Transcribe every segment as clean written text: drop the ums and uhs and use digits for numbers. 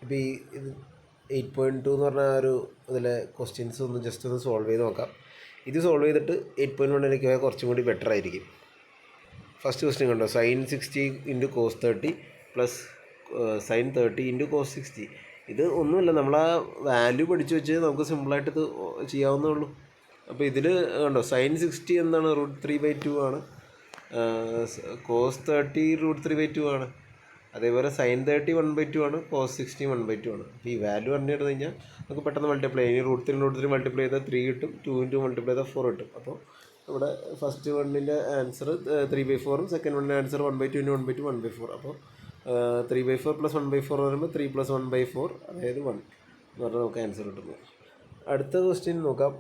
ഇപ്പോൾ ഇത് 8.2 എന്ന് പറഞ്ഞ ഒരു ഇതിലെ ക്വസ്റ്റ്യൻസ് ഒന്ന് ജസ്റ്റ് ഒന്ന് സോൾവ് ചെയ്ത് നോക്കാം. ഇത് സോൾവ് ചെയ്തിട്ട് 8.1 പോയാൽ കുറച്ചും കൂടി ബെറ്റർ ആയിരിക്കും. ഫസ്റ്റ് ക്വസ്റ്റ്യൻ കണ്ടോ, sin 60 into cos 30 plus sin 30 into cos 60. ഇത് ഒന്നുമില്ല, നമ്മൾ ആ വാല്യൂ പഠിച്ചു വെച്ച് നമുക്ക് സിമ്പിളായിട്ട് ഇത് ചെയ്യാവുന്നേ ഉള്ളൂ. അപ്പോൾ ഇതിൽ കണ്ടോ sin 60 എന്താണ്, √3/2 ആണ്. കോസ് 30 √3/2 ആണ്. അതേപോലെ sin 30 1/2 ആണ്, കോസ് 60 1/2 ആണ്. അപ്പോൾ ഈ വാല്യൂ പറഞ്ഞു കഴിഞ്ഞാൽ നമുക്ക് പെട്ടെന്ന് മൾട്ടിപ്ലൈ ചെയ്യും. √3 മൾട്ടിപ്ലൈ ചെയ്താൽ 3 കിട്ടും, 2 ഇൻറ്റു മൾട്ടിപ്ലൈ ചെയ്താൽ 4 കിട്ടും. അപ്പോൾ ഇവിടെ ഫസ്റ്റ് വണ്ണിൻ്റെ ആൻസർ 3/4, സെക്കൻഡ് വണ്ണിൻ്റെ ആൻസർ 1/2 ഇൻറ്റു 1/2 1/4. അപ്പോൾ 3/4 പ്ലസ് 1/4 പറയുമ്പോൾ 3 + 1/4, അതായത് 1 എന്ന് പറഞ്ഞാൽ നമുക്ക് ആൻസർ കിട്ടുന്നു. അടുത്ത ക്വസ്റ്റ്യൻ നോക്കാം.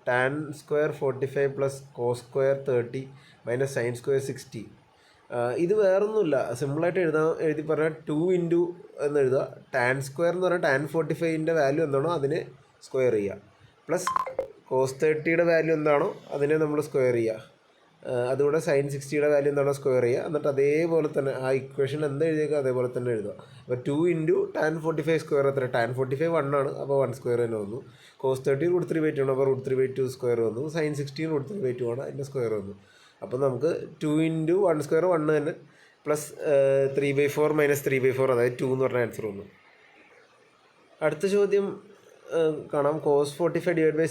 tan square 45 plus cos square 30 minus sine square 60. ഇത് വേറൊന്നുമില്ല, സിമ്പിളായിട്ട് എഴുതി പറഞ്ഞാൽ 2 ഇൻറ്റു എന്ന് എഴുതുക. ടാൻ സ്ക്വയർ എന്ന് പറഞ്ഞാൽ tan 45ൻ്റെ വാല്യൂ എന്താണോ അതിനെ സ്ക്വയർ ചെയ്യുക, പ്ലസ് കോസ് 30യുടെ വാല്യൂ എന്താണോ അതിനെ നമ്മൾ സ്ക്വയർ ചെയ്യുക. അതുകൂടെ സൈൻ 60യുടെ വാല്യൂ എന്താണോ സ്ക്വയർ ചെയ്യുക. എന്നിട്ട് അതേപോലെ തന്നെ ആ ഇക്വേഷൻ എന്താ എഴുതിയേക്കുക അതേപോലെ തന്നെ എഴുതുക. അപ്പോൾ 2 ഇൻറ്റു tan 45 സ്ക്വയർ എത്ര, tan 45 1 ആണ്, അപ്പോൾ 1 സ്ക്വയർ തന്നെ വന്നു. കോസ് 30 √3/2 ആണ്, അപ്പോൾ √3/2 സ്ക്വയർ വന്നു. സൈൻ 60 √3/2 ആണ്, അതിൻ്റെ സ്ക്വയർ വന്നു. അപ്പോൾ നമുക്ക് 2 ഇൻറ്റു 1 സ്ക്വയർ 1 തന്നെ, പ്ലസ് 3/4 മൈനസ് 3/4, അതായത് 2 എന്ന് പറഞ്ഞ ആൻസർ വന്നു. അടുത്ത ചോദ്യം കാണാം. Cos 45 divide by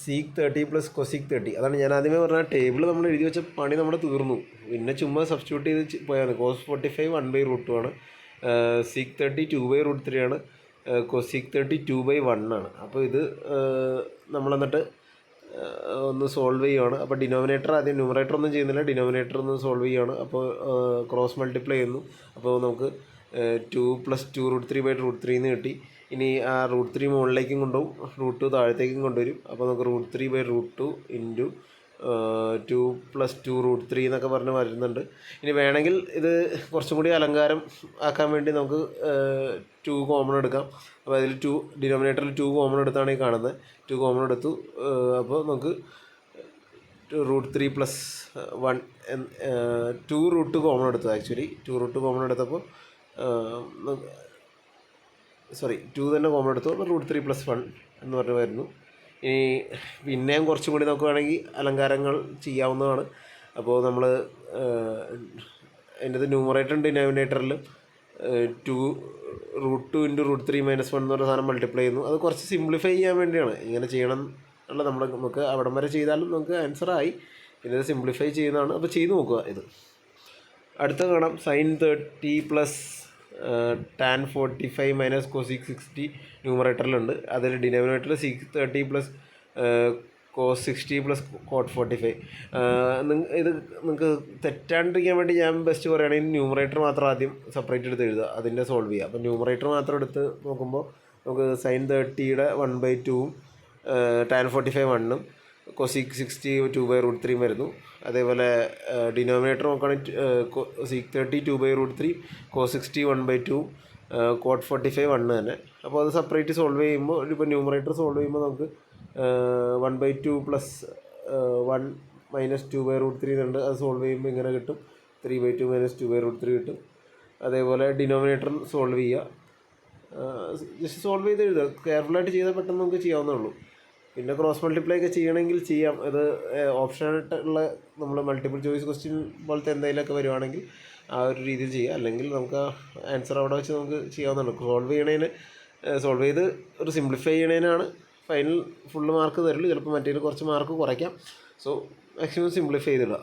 sec 30 plus cosec 30. അതാണ് ഞാൻ ആദ്യമേ പറഞ്ഞ ടേബിൾ നമ്മൾ എഴുതി വെച്ച പണി നമ്മുടെ തീർന്നു. പിന്നെ ചുമ്മാ സബ്സ്റ്റിറ്റ്യൂട്ട് ചെയ്ത് പോയാണ്. കോസ് 45 1/√2 ആണ്, സീക്ക് 30 2/√3 ആണ്, കൊസീക്ക് 30 2/1 ആണ്. അപ്പോൾ ഇത് നമ്മൾ എന്നിട്ട് ഒന്ന് സോൾവ് ചെയ്യുകയാണ്. അപ്പോൾ ഡിനോമിനേറ്റർ ആദ്യം, ന്യൂമറേറ്റർ ഒന്നും ചെയ്യുന്നില്ല, ഡിനോമിനേറ്റർ ഒന്ന് സോൾവ് ചെയ്യുകയാണ്. അപ്പോൾ ക്രോസ് മൾട്ടിപ്ലൈ ചെയ്യുന്നു. അപ്പോൾ നമുക്ക് 2 + 2 √3/√3 എന്ന് കിട്ടി. ഇനി ആ √3 മുകളിലേക്കും കൊണ്ടുപോകും, √2 താഴത്തേക്കും കൊണ്ടുവരും. അപ്പോൾ നമുക്ക് √3/√2 ഇൻറ്റു 2 + 2 √3 എന്നൊക്കെ പറഞ്ഞ് വരുന്നുണ്ട്. ഇനി വേണമെങ്കിൽ ഇത് കുറച്ചും കൂടി അലങ്കാരം ആക്കാൻ വേണ്ടി നമുക്ക് 2 കോമൺ എടുക്കാം. അപ്പോൾ അതിൽ ഡിനോമിനേറ്ററിൽ 2 കോമൺ എടുത്താണ് ഈ കാണുന്നത്. 2 കോമൺ എടുത്തു. അപ്പോൾ നമുക്ക് √3 + 1 2 കോമൺ എടുത്തു. ആക്ച്വലി 2 കോമൺ എടുത്തപ്പോൾ 2 തന്നെ കോമൺ എടുത്തു. അപ്പോൾ √3 + 1 എന്ന് പറഞ്ഞ് വരുന്നു. ഇനി പിന്നെയും കുറച്ചും കൂടി നമുക്ക് വേണമെങ്കിൽ അലങ്കാരങ്ങൾ ചെയ്യാവുന്നതാണ്. അപ്പോൾ നമ്മൾ അതിൻ്റെ ന്യൂമറേറ്ററും ഡിനോമിനേറ്ററിലും 2 √2 ഇൻറ്റു √3 - 1 എന്ന് പറഞ്ഞ സാധനം മൾട്ടിപ്ലൈ ചെയ്യുന്നു. അത് കുറച്ച് സിംപ്ലിഫൈ ചെയ്യാൻ വേണ്ടിയാണ് ഇങ്ങനെ ചെയ്യണം ഉള്ള. നമുക്ക് അവിടം വരെ ചെയ്താലും നമുക്ക് ആൻസറായി. പിന്നെ ഇത് സിംപ്ലിഫൈ ചെയ്യുന്നതാണ്. അപ്പോൾ ചെയ്ത് നോക്കുക ഇത്. അടുത്ത കാണാം. sin 30 plus tan 45 minus cosec 60 ന്യൂമറേറ്ററിലുണ്ട്. അതിൽ ഡിനോമിനേറ്ററിൽ sec 30 plus cos 60 plus cot 45. ഇത് നിങ്ങൾക്ക് തെറ്റാണ്ടിരിക്കാൻ വേണ്ടി ഞാൻ ബെസ്റ്റ് പറയുകയാണെങ്കിൽ ന്യൂമറേറ്റർ മാത്രം ആദ്യം സെപ്പറേറ്റ് എടുത്ത് എഴുതുക, അതിൻ്റെ സോൾവ് ചെയ്യുക. അപ്പോൾ ന്യൂമറേറ്റർ മാത്രം എടുത്ത് നോക്കുമ്പോൾ നമുക്ക് sin 30യുടെ 1/2ഉം tan 45 1ഉം കൊസീക്ക് 60 2/√3 വരുന്നു. അതേപോലെ ഡിനോമിനേറ്റർ നോക്കുകയാണെങ്കിൽ സീക്ക് 30 2/√3, കോസ് 60 1/2ഉം കോട്ട് 45 1 തന്നെ. അപ്പോൾ അത് സെപ്പറേറ്റ് സോൾവ് ചെയ്യുമ്പോൾ, ഇപ്പോൾ ന്യൂമറേറ്റർ സോൾവ് ചെയ്യുമ്പോൾ നമുക്ക് 1/2 പ്ലസ് 1 മൈനസ് 2/√3 എന്നുണ്ട്. അത് സോൾവ് ചെയ്യുമ്പോൾ ഇങ്ങനെ കിട്ടും, 3/2 മൈനസ് 2/√3 കിട്ടും. അതേപോലെ ഡിനോമിനേറ്റർ സോൾവ് ചെയ്യുക, ജസ്റ്റ് സോൾവ് ചെയ്ത് എഴുതുക. കെയർഫുള്ളായിട്ട് ചെയ്താൽ പെട്ടെന്ന് നമുക്ക് ചെയ്യാവുന്നേ. പിന്നെ ക്രോസ് മൾട്ടിപ്ലൈ ഒക്കെ ചെയ്യണമെങ്കിൽ ചെയ്യാം. ഇത് ഓപ്ഷനായിട്ടുള്ള നമ്മൾ മൾട്ടിപ്പിൾ ചോയ്സ് ക്വസ്റ്റ്യൻ പോലത്തെ എന്തെങ്കിലുമൊക്കെ വരുവാണെങ്കിൽ ആ ഒരു രീതിയിൽ ചെയ്യുക. അല്ലെങ്കിൽ നമുക്ക് ആൻസർ അവിടെ വെച്ച് നമുക്ക് ചെയ്യാവുന്നതാണ്. സോൾവ് ചെയ്ത് ഒരു സിംപ്ലിഫൈ ചെയ്യണതിനാണ് ഫൈനൽ ഫുള്ള് മാർക്ക് തരുള്ളൂ. ചിലപ്പോൾ മറ്റേതിൽ കുറച്ച് മാർക്ക് കുറയ്ക്കാം. സോ മാക്സിമം സിംപ്ലിഫൈ ചെയ്തിടുക.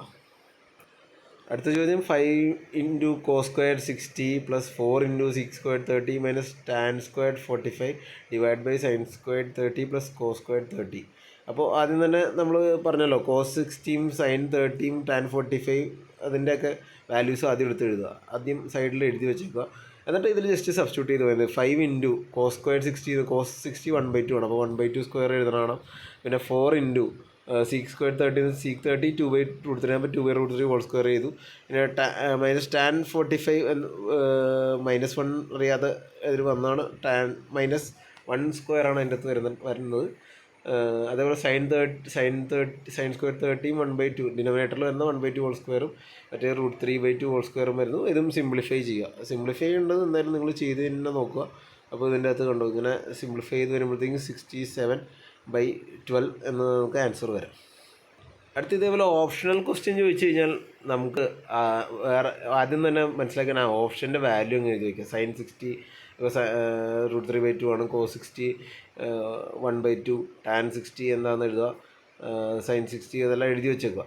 അടുത്ത ചോദ്യം. 5 into cos square 60 plus 4 into sec square 30 minus tan square 45 divide by sine square 30 plus cos square 30. അപ്പോൾ ആദ്യം തന്നെ നമ്മൾ പറഞ്ഞല്ലോ, കോസ് 60 സൈൻ 30 ടാൻ 45 അതിൻ്റെയൊക്കെ വാല്യൂസ് ആദ്യം എടുത്ത് എഴുതുക. ആദ്യം സൈഡിൽ എഴുതി വെച്ചേക്കുക. എന്നിട്ട് ഇതിൽ ജസ്റ്റ് സബ്സ്റ്റിറ്റ്യൂട്ട് ചെയ്ത് വരുന്നത് 5 ഇൻറ്റു കോസ് സ്ക്വയർ 60, കോസ് 60 1/2 ആണ്, അപ്പോൾ 1/2 സ്ക്വയർ എഴുതണം. പിന്നെ 4 ഇൻറ്റു സീക്ക് സ്ക്വയർ 30, സീക്ക് 30 2/√3 ആകുമ്പോൾ 2/√3 ഹോൾ സ്ക്വയർ ചെയ്തു. പിന്നെ മൈനസ് ടാൻ 45 -1 അറിയാതെ ഇതിൽ വന്നാണ്. -1 സ്ക്വയർ ആണ് അതിൻ്റെ അകത്ത് വരുന്നത്. അതേപോലെ സൈൻ സ്ക്വയർ 30 1/2 ഡിനോമിനേറ്ററിൽ വരുന്ന 1/2 ഹോൾ സ്ക്വയറും മറ്റേ √3/2 ഹോൾ സ്ക്വയറും വരുന്നു. ഇതും സിംപ്ലിഫൈ ചെയ്യുക. സിംപ്ലിഫൈ ചെയ്യേണ്ടത് എന്തായാലും നിങ്ങൾ ചെയ്ത് തന്നെ നോക്കുക. അപ്പോൾ ഇതിൻ്റെ അകത്ത് കണ്ടോ ഇങ്ങനെ സിംപ്ലിഫൈ ചെയ്ത് വരുമ്പോഴത്തേക്കും 67/12 എന്ന് നമുക്ക് ആൻസർ വരാം. അടുത്ത ഇതേപോലെ ഓപ്ഷണൽ ക്വസ്റ്റ്യൻ ചോദിച്ചു കഴിഞ്ഞാൽ നമുക്ക് വേറെ ആദ്യം തന്നെ മനസ്സിലാക്കാൻ ഓപ്ഷൻ്റെ വാല്യൂ അങ്ങ് എഴുതി വയ്ക്കുക. sin 60 √3/2 ആണ്, cos 60 1/2, tan 60 എന്താണെന്ന് എഴുതുക, sin 60 അതെല്ലാം എഴുതി വെച്ചേക്കുക.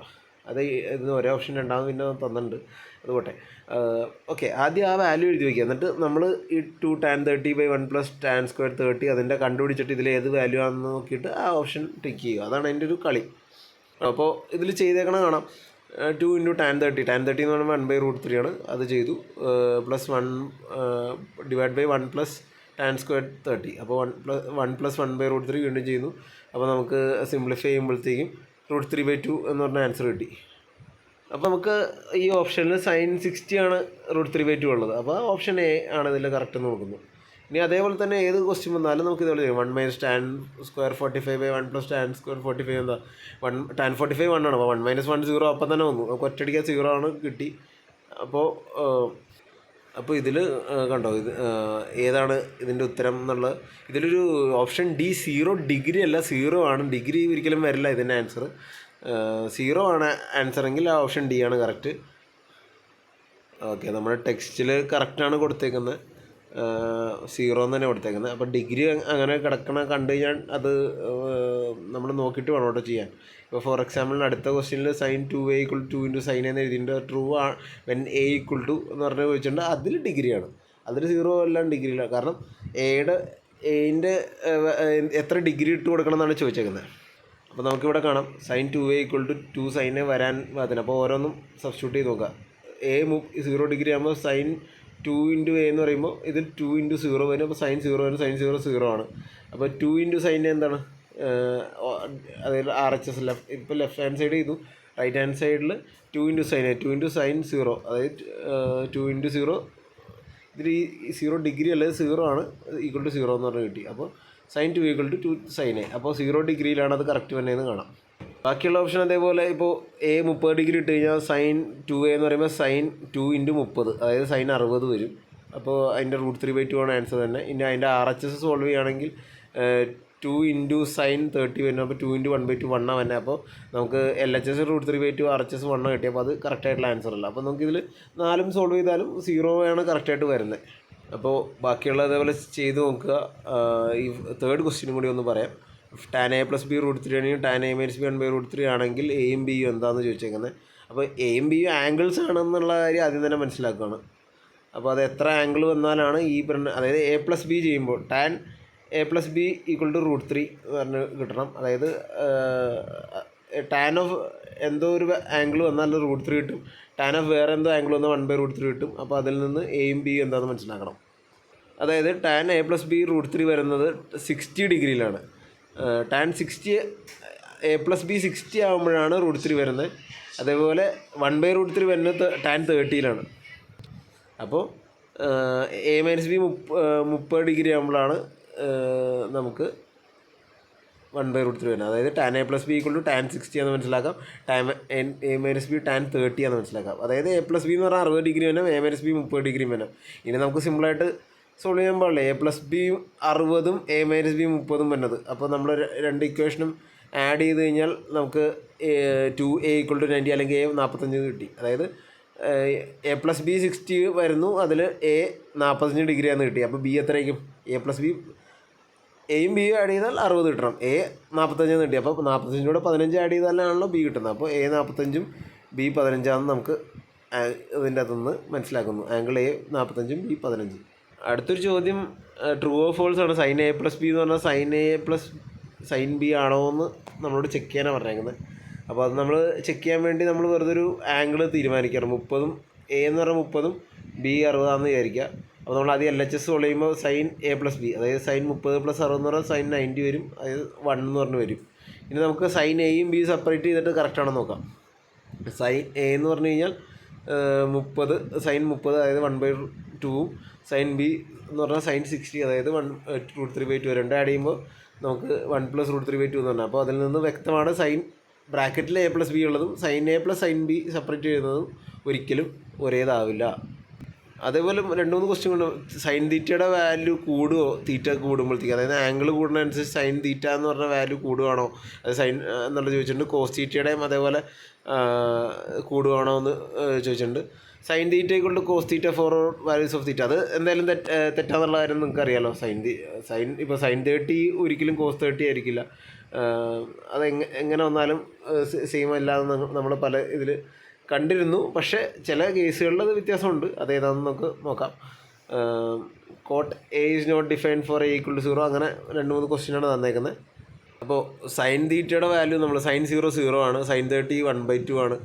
അത് ഇതിന് ഒരേ ഓപ്ഷൻ രണ്ടാമത് പിന്നെ തന്നിട്ടുണ്ട്, അത് പോട്ടെ. ഓക്കെ, ആദ്യം ആ വാല്യൂ എഴുതി വയ്ക്കുക. എന്നിട്ട് നമ്മൾ ഈ 2 tan 30/1 + tan square 30 അതിൻ്റെ കണ്ടുപിടിച്ചിട്ട് ഇതിൽ ഏത് വാല്യൂ ആണെന്ന് നോക്കിയിട്ട് ആ ഓപ്ഷൻ ടിക്ക് ചെയ്യുക. അതാണ് അതിൻ്റെ ഒരു കളി. അപ്പോൾ ഇതിൽ ചെയ്തേക്കണം കാണാം 2 × tan 30 എന്ന് പറയുമ്പോൾ 1/√3 ആണ്, അത് ചെയ്തു. +1 / 1 + tan square 30. അപ്പോൾ 1 + 1/√3 വീണ്ടും ചെയ്യുന്നു. അപ്പോൾ നമുക്ക് സിംപ്ലിഫൈ ചെയ്യുമ്പോഴത്തേക്കും √3/2 എന്ന് പറഞ്ഞ ആൻസർ കിട്ടി. അപ്പോൾ നമുക്ക് ഈ ഓപ്ഷനിൽ sin 60 ആണ് √3/2 ഉള്ളത്. അപ്പോൾ ഓപ്ഷൻ എ ആണ് ഇതിൽ കറക്റ്റ് എന്ന് നോക്കുന്നത്. ഇനി അതേപോലെ തന്നെ ഏത് ക്വസ്റ്റ്യൻ വന്നാലും നമുക്ക് ഇതേപോലെ ചെയ്യും. 1 - tan square 45/1 + tan square 45 എന്താ 1 tan 45 1 ആണ്. അപ്പോൾ 1 - 1 0 അപ്പം തന്നെ വന്നു. നമുക്ക് ഒറ്റയടിക്ക് 0 ആണ് കിട്ടി. അപ്പോൾ ഇതിൽ കണ്ടോ ഇത് ഏതാണ് ഇതിൻ്റെ ഉത്തരം എന്നുള്ളത്. ഇതിലൊരു ഓപ്ഷൻ ഡി 0 ഡിഗ്രി അല്ല, 0 ആണ്. ഡിഗ്രി ഒരിക്കലും വരില്ല ഇതിൻ്റെ ആൻസർ. 0 ആണ് ആൻസർ എങ്കിൽ ആ ഓപ്ഷൻ ഡി ആണ് കറക്റ്റ്. ഓക്കെ, നമ്മുടെ ടെക്സ്റ്റിൽ കറക്റ്റാണ് കൊടുത്തേക്കുന്നത്, 0 എന്ന് തന്നെ കൊടുത്തേക്കുന്നത്. അപ്പോൾ ഡിഗ്രി അങ്ങനെ കണ്ടു കഴിഞ്ഞാൽ അത് നമ്മൾ നോക്കിയിട്ട് വേണം കേട്ടോ ചെയ്യാൻ. ഇപ്പോൾ ഫോർ എക്സാമ്പിളിന് അടുത്ത ക്വസ്റ്റ്യനിൽ sin 2a = 2 × sin എന്ന് എഴുതിയിട്ട് ട്രൂ ആണ് വെൻ a = എന്ന് പറഞ്ഞ് ചോദിച്ചിട്ടുണ്ട്. അതിൽ ഡിഗ്രിയാണ്, അതിൽ 0 എല്ലാം ഡിഗ്രിയില്ല. കാരണം എയിൻ്റെ എത്ര ഡിഗ്രി ഇട്ട് കൊടുക്കണം എന്നാണ് ചോദിച്ചേക്കുന്നത്. അപ്പോൾ നമുക്കിവിടെ കാണാം sin 2a = 2 sin വരാൻ പാകത്തിന്. അപ്പോൾ ഓരോന്നും സബ്സ്റ്റിറ്റ്യൂട്ട് ചെയ്ത് നോക്കുക. a 0 ഡിഗ്രി ആകുമ്പോൾ sin 2 × a എന്ന് പറയുമ്പോൾ ഇതിൽ 2 × 0 വരും. അപ്പോൾ sin 0 വരും, sin 0 0 ആണ്. അപ്പോൾ 2 × sin എന്താണ്, അതായത് RHS ഇപ്പോൾ ലെഫ്റ്റ് ഹാൻഡ് സൈഡ് ചെയ്തു, റൈറ്റ് ഹാൻഡ് സൈഡിൽ 2 × sin 0, അതായത് 2 × 0 ഇതിൽ ഈ 0 ഡിഗ്രി അല്ലാതെ 0 ആണ് = 0 എന്ന് പറഞ്ഞ് കിട്ടി. അപ്പോൾ sin 2 = 2 sin a. അപ്പോൾ 0 ഡിഗ്രിയിലാണ് അത് കറക്റ്റ് വന്നതെന്ന് കാണാം. ബാക്കിയുള്ള ഓപ്ഷൻ അതേപോലെ ഇപ്പോൾ a 30 ഡിഗ്രി ഇട്ട് കഴിഞ്ഞാൽ sin 2a എന്ന് പറയുമ്പോൾ sin 2 × 30, അതായത് sin 60 വരും. അപ്പോൾ അതിൻ്റെ √3/2 ആണ് ആൻസർ തന്നെ. ഇനി അതിൻ്റെ RHS സോൾവ് ചെയ്യുകയാണെങ്കിൽ 2 × sin 30 വരുന്നു. അപ്പോൾ 2 × 1/2 1 തന്നെ. അപ്പോൾ നമുക്ക് LHS √3/2 RHS 1 കിട്ടി. അപ്പോൾ അത് കറക്റ്റായിട്ടുള്ള ആൻസർ അല്ല. അപ്പോൾ നമുക്കിതിൽ 4 സോൾവ് ചെയ്താലും 0 ആണ് കറക്റ്റായിട്ട് വരുന്നത്. അപ്പോൾ ബാക്കിയുള്ള അതേപോലെ ചെയ്ത് നോക്കുക. ഈ തേർഡ് ക്വസ്റ്റ്യനും കൂടി ഒന്ന് പറയാം. tan a + b √3 ആണെങ്കിൽ tan a - b 1/√3 ആണെങ്കിൽ എയും ബിയും എന്താണെന്ന് ചോദിച്ചേക്കുന്നത്. അപ്പോൾ എയും ബിയും ആംഗിൾസ് ആണെന്നുള്ള കാര്യം ആദ്യം തന്നെ മനസ്സിലാക്കുകയാണ്. അപ്പോൾ അത് എത്ര ആംഗിൾ വന്നാലാണ് ഈ അതായത് a + b ചെയ്യുമ്പോൾ tan a + b = √3 എന്ന് പറഞ്ഞ് കിട്ടണം. അതായത് tan ഓഫ് എന്തോ ഒരു ആംഗിൾ വന്നാൽ √3 കിട്ടും, tan ഓഫ് വേറെ എന്തോ ആംഗിൾ വന്നാൽ 1/√3 കിട്ടും. അപ്പോൾ അതിൽ നിന്ന് എയും ബിയും എന്താണെന്ന് മനസ്സിലാക്കണം. അതായത് tan a + b √3 വരുന്നത് 60 ഡിഗ്രിയിലാണ്. tan 60 a + b 60 ആകുമ്പോഴാണ് √3 വരുന്നത്. അതേപോലെ 1/√3 വരുന്നത് tan 30യിലാണ്. അപ്പോൾ a - b 30 ഡിഗ്രി ആകുമ്പോഴാണ് നമുക്ക് 1/√3 വരുന്നത്. അതായത് tan a + b = tan 60 എന്ന് മനസ്സിലാക്കാം, tan a - b tan 30 എന്ന് മനസ്സിലാക്കാം. അതായത് a + b എന്ന് പറഞ്ഞാൽ 60 ഡിഗ്രി വേണം, a - b 30 ഡിഗ്രി വേണം. ഇനി നമുക്ക് സിമ്പിളായിട്ട് സോൾവ് ചെയ്യാൻ പാടില്ല. a + b 60ഉം a - b 30ഉം വരുന്നത്. അപ്പോൾ നമ്മൾ രണ്ട് ഇക്വേഷനും ആഡ് ചെയ്ത് കഴിഞ്ഞാൽ നമുക്ക് 2a = 90 അല്ലെങ്കിൽ a 45 കിട്ടി. അതായത് a + b 60 വരുന്നു, അതിൽ a 45 ഡിഗ്രിയാണെന്ന് കിട്ടി. അപ്പോൾ b എത്രയായിരിക്കും? a + b എയും ബിയും ആഡ് ചെയ്താൽ 60 കിട്ടണം. a 45 കിട്ടി. അപ്പോൾ 45 15 ആഡ് ചെയ്താലാണല്ലോ b കിട്ടുന്നത്. അപ്പോൾ a 45ഉം b 15 നമുക്ക് ഇതിൻ്റെ അകത്തുനിന്ന് മനസ്സിലാക്കുന്നു. Angle a 45ഉം b 15. അടുത്തൊരു ചോദ്യം ട്രൂ ഓർ ഫോൾസ് ആണ്. sin a + b എന്ന് പറഞ്ഞാൽ sin a + sin b ആണോ എന്ന് നമ്മളോട് ചെക്ക് ചെയ്യാനാണ് പറഞ്ഞേക്കുന്നത്. അപ്പോൾ അത് നമ്മൾ ചെക്ക് ചെയ്യാൻ വേണ്ടി നമ്മൾ വെറുതെ ഒരു ആംഗിൾ തീരുമാനിക്കണം. 30ഉം a എന്ന് പറഞ്ഞാൽ 30ഉം b 60 വിചാരിക്കുക. അപ്പോൾ നമ്മൾ ആദ്യം LHS സോൾവ് ചെയ്യുമ്പോൾ sin a + b, അതായത് sin 30 + 60 എന്ന് പറഞ്ഞാൽ sin 90 വരും, അതായത് 1 എന്ന് പറഞ്ഞ് വരും. ഇനി നമുക്ക് sin എയും ബിയും സെപ്പറേറ്റ് ചെയ്തിട്ട് കറക്റ്റാണെന്ന് നോക്കാം. sin a എന്ന് പറഞ്ഞു കഴിഞ്ഞാൽ 30 sin 30 അതായത് 1/2ഉം sin b എന്ന് പറഞ്ഞാൽ sin 60 അതായത് √3/2 രണ്ട് ആഡ് ചെയ്യുമ്പോൾ നമുക്ക് 1 + √3/2 എന്ന് പറഞ്ഞാൽ. അപ്പോൾ അതിൽ നിന്ന് വ്യക്തമാണ് sin ബ്രാക്കറ്റിൽ a + b ഉള്ളതും sin a + sin b separate ചെയ്യുന്നതും ഒരിക്കലും ഒരേതാവില്ല. അതേപോലെ 2-3 ക്വസ്റ്റ്യൻ കൊണ്ട് സൈൻ തീറ്റയുടെ വാല്യൂ കൂടുമോ തീറ്റ കൂടുമ്പോഴത്തേക്ക്, അതായത് ആംഗിൾ കൂടുന്നതനുസരിച്ച് സൈൻ തീറ്റ എന്ന് പറഞ്ഞ വാല്യൂ കൂടുകയാണോ, അത് സൈൻ എന്നുള്ളത് ചോദിച്ചിട്ടുണ്ട്. കോസ് തീറ്റയുടെയും അതേപോലെ കൂടുകയാണോ എന്ന് ചോദിച്ചിട്ടുണ്ട്. സൈൻ തീറ്റ കൊണ്ട് cos theta for values of theta, അത് എന്തായാലും തെറ്റാന്നുള്ള കാര്യം നിങ്ങൾക്ക് അറിയാമല്ലോ. സൈൻ ഇപ്പോൾ സൈൻ 30 ഒരിക്കലും കോസ് 30 ആയിരിക്കില്ല. അത് എങ്ങനെ വന്നാലും സെയിം അല്ലാതെ നമ്മൾ പല ഇതിൽ കണ്ടിരുന്നു. പക്ഷേ ചില കേസുകളിൽ അത് വ്യത്യാസമുണ്ട്. അതേതാണെന്ന് നമുക്ക് നോക്കാം. Cot a is not defined for a equal to 0, അങ്ങനെ 2-3 ക്വസ്റ്റ്യനാണ് തന്നേക്കുന്നത്. അപ്പോൾ സൈൻ തീറ്റയുടെ വാല്യൂ നമ്മൾ സൈൻ 0 ആണ്, സൈൻ 30 1/2 ആണ്,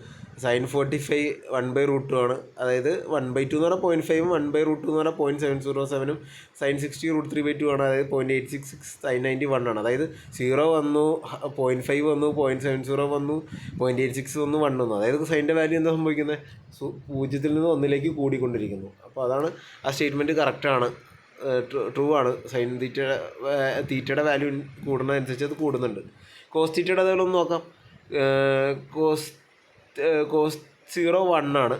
സൈൻ 45 1/√2 ആണ്. അതായത് 1/2 എന്ന് പറഞ്ഞാൽ 0.5ഉം 1/√2 എന്ന് പറഞ്ഞാൽ 0.707ഉം സൈൻ 60 √3/2 ആണ്. അതായത് 0.866 സൈൻ 91 ആണ്. അതായത് 0 വന്നു, 0.5 വന്നു, 0.70 വന്നു, 0.86 വന്നു, 1 വന്നു. അതായത് സൈൻ്റെ വാല്യൂ എന്താ സംഭവിക്കുന്നത്, 0-ൽ നിന്ന് 1-ലേക്ക് കൂടിക്കൊണ്ടിരിക്കുന്നു. അപ്പോൾ അതാണ് ആ സ്റ്റേറ്റ്മെൻറ്റ് കറക്റ്റാണ്, ട്രൂ ആണ്. സൈൻ തീറ്റയുടെ വാല്യൂ കൂടുന്നതനുസരിച്ച് അത് കൂടുന്നുണ്ട്. കോസ് തീറ്റയുടെ അതേപോലെ ഒന്ന് നോക്കാം. കോസ് 0 1 ആണ്,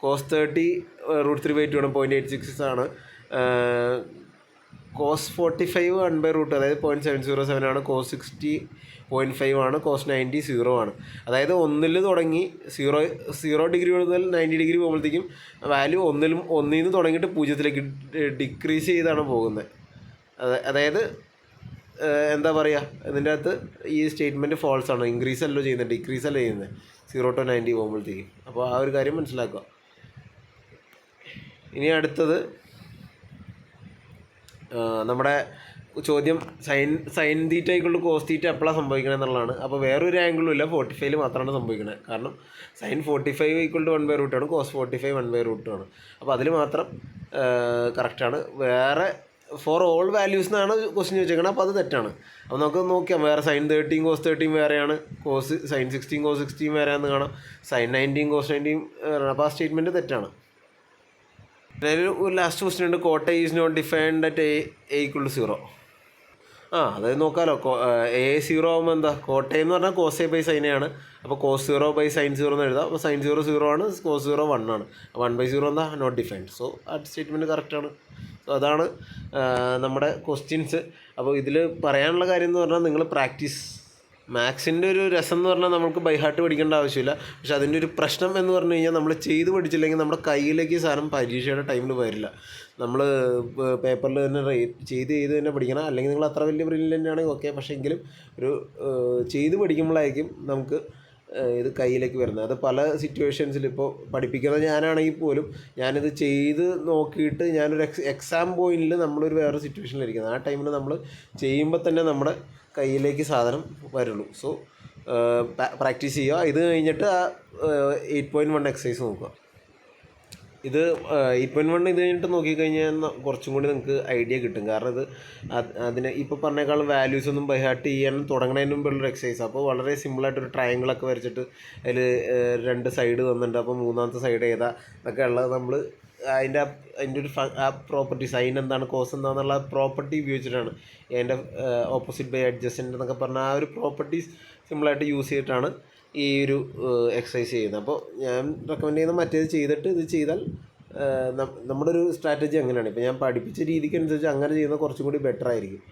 കോസ് 30 √3/2 ആണ്, 0.866 ആണ്. കോസ് 45 1/√2 അതായത് 0.707 ആണ്. കോസ് 60 0.5 ആണ്. കോസ് 90 0 ആണ്. അതായത് 1-ൽ തുടങ്ങി 0 ഡിഗ്രി മുതൽ 90 ഡിഗ്രി പോകുമ്പോഴത്തേക്കും വാല്യൂ 1-ൽ നിന്ന് തുടങ്ങിയിട്ട് 0-ലേക്ക് ഡിക്രീസ് ചെയ്താണ് പോകുന്നത്. അതായത് എന്താ പറയുക, ഇതിൻ്റെ അകത്ത് ഈ സ്റ്റേറ്റ്മെൻറ്റ് ഫോൾസ് ആണ്. ഇൻക്രീസ് അല്ലോ ചെയ്യുന്നത്, ഡിക്രീസ് അല്ല ചെയ്യുന്നത് 0 to 90 പോകുമ്പോഴത്തേക്കും. അപ്പോൾ ആ ഒരു കാര്യം മനസ്സിലാക്കുക. ഇനി അടുത്തത് നമ്മുടെ ചോദ്യം സൈൻ തീറ്റ ആയിക്കൊണ്ട് കോസ് തീറ്റ എപ്പോഴാണ് സംഭവിക്കണത് എന്നുള്ളതാണ്. അപ്പോൾ വേറൊരു ആംഗിളും ഇല്ല, 45 മാത്രമാണ് സംഭവിക്കുന്നത്. കാരണം സൈൻ 45 = 1/√2 ആണ്, കോസ് 45 1/√2 ആണ്. അപ്പോൾ അതിൽ മാത്രം കറക്റ്റാണ്. വേറെ ഫോർ ഓൾ വാല്യൂസ് എന്നാണ് ക്വസ്റ്റ്യൻ ചോദിച്ചേക്കുന്നത്. അപ്പോൾ അത് തെറ്റാണ്. അപ്പോൾ നമുക്ക് നോക്കിയാൽ വേറെ സൈൻ 30 കോസ് 30 വേറെയാണ്, സൈൻ 16 കോസ് 16 വേറെയാണെന്ന് കാണാം, സൈൻ 19 കോസ് 19 വേറെയാണ്. അപ്പോൾ ആ സ്റ്റേറ്റ്മെൻറ്റ് തെറ്റാണ്. പിന്നെ ഒരു ലാസ്റ്റ് ക്വസ്റ്റ്യൻ ഉണ്ട്, cot a is not defined at a = 0. അതായത് നോക്കാമല്ലോ, എ 0 ആകുമ്പോൾ എന്താ, കോട്ട് എ എന്ന് പറഞ്ഞാൽ cos a by sine a ആണ്. അപ്പോൾ കോസ് 0 ബൈ സൈൻ 0 എന്ന് എഴുതാം. അപ്പോൾ സൈൻ 0 0 ആണ്, കോസ് 0 1 ആണ്. 1/0 എന്താ, നോട്ട് ഡിഫൈൻഡ്. സോ ആ സ്റ്റേറ്റ്മെൻറ്റ് കറക്റ്റാണ്. സോ അതാണ് നമ്മുടെ ക്വസ്റ്റ്യൻസ്. അപ്പോൾ ഇതിൽ പറയാനുള്ള കാര്യം എന്ന് പറഞ്ഞാൽ നിങ്ങൾ പ്രാക്ടീസ്. മാത്സിൻ്റെ ഒരു രസം എന്ന് പറഞ്ഞാൽ നമുക്ക് ബൈ ഹാർട്ട് പഠിക്കേണ്ട ആവശ്യമില്ല. പക്ഷെ അതിൻ്റെ ഒരു പ്രശ്നം എന്ന് പറഞ്ഞു കഴിഞ്ഞാൽ നമ്മൾ ചെയ്ത് പഠിച്ചില്ലെങ്കിൽ നമ്മുടെ കയ്യിലേക്ക് സാധനം പരീക്ഷയുടെ ടൈമിൽ വരില്ല. നമ്മൾ പേപ്പറിൽ തന്നെ ചെയ്ത് തന്നെ പഠിക്കണം. അല്ലെങ്കിൽ നിങ്ങൾ അത്ര വലിയ ബ്രില്യൻ്റ് ആണെങ്കിൽ ഓക്കെ, പക്ഷേ എങ്കിലും ഒരു ചെയ്ത് പഠിക്കുമ്പോഴായിരിക്കും നമുക്ക് ഇത് കയ്യിലേക്ക് വരുന്നത്. അത് പല സിറ്റുവേഷൻസിൽ ഇപ്പോൾ പഠിപ്പിക്കുന്നത് ഞാനാണെങ്കിൽ പോലും ഞാനിത് ചെയ്ത് നോക്കിയിട്ട് ഞാനൊരു എക്സാം പോയിന്റിൽ നമ്മളൊരു വേറെ സിറ്റുവേഷനിലിരിക്കുന്നത്. ആ ടൈമിൽ നമ്മൾ ചെയ്യുമ്പോൾ തന്നെ നമ്മുടെ കയ്യിലേക്ക് സാധനം വരുള്ളൂ. സോ പ്രാക്ടീസ് ചെയ്യുക. ഇത് കഴിഞ്ഞിട്ട് 8.1 എക്സസൈസ് നോക്കുക. ഇത് 8.1 ഇത് കഴിഞ്ഞിട്ട് നോക്കിക്കഴിഞ്ഞാൽ കുറച്ചും കൂടി നിങ്ങൾക്ക് ഐഡിയ കിട്ടും. കാരണം ഇത് അതിന് ഇപ്പോൾ പറഞ്ഞേക്കാളും വാല്യൂസ് ഒന്നും ബൈ ഹാർട്ട് ചെയ്യാൻ തുടങ്ങുന്നതിന് മുമ്പുള്ളൊരു എക്സസൈസ്. അപ്പോൾ വളരെ സിമ്പിളായിട്ടൊരു ട്രയാങ്കിളൊക്കെ വരച്ചിട്ട് അതിൽ 2 സൈഡ് തന്നിട്ടുണ്ട്. അപ്പോൾ മൂന്നാമത്തെ സൈഡ് ഏതാ എന്നൊക്കെ ഉള്ളത് നമ്മൾ അതിൻ്റെ ഒരു ആ പ്രോപ്പർട്ടി, സൈൻ എന്താണ് കോസ് എന്താണെന്നുള്ള പ്രോപ്പർട്ടി ഉപയോഗിച്ചിട്ടാണ് അതിൻ്റെ ഓപ്പോസിറ്റ് ബൈ അഡ്ജസ്റ്റൻ്റ് എന്നൊക്കെ പറഞ്ഞാൽ ആ ഒരു പ്രോപ്പർട്ടീസ് സിമ്പിളായിട്ട് യൂസ് ചെയ്തിട്ടാണ് ഈ ഒരു എക്സസൈസ് ചെയ്യുന്നത്. അപ്പോൾ ഞാൻ റെക്കമെൻഡ് ചെയ്യുന്നത് മറ്റേത് ചെയ്തിട്ട് ഇത് ചെയ്താൽ നമ്മുടെ ഒരു സ്ട്രാറ്റജി അങ്ങനെയാണ്. ഇപ്പോൾ ഞാൻ പഠിപ്പിച്ച രീതിക്ക് അനുസരിച്ച് അങ്ങനെ ചെയ്യുന്നത് കുറച്ചും കൂടി ബെറ്റർ ആയിരിക്കും.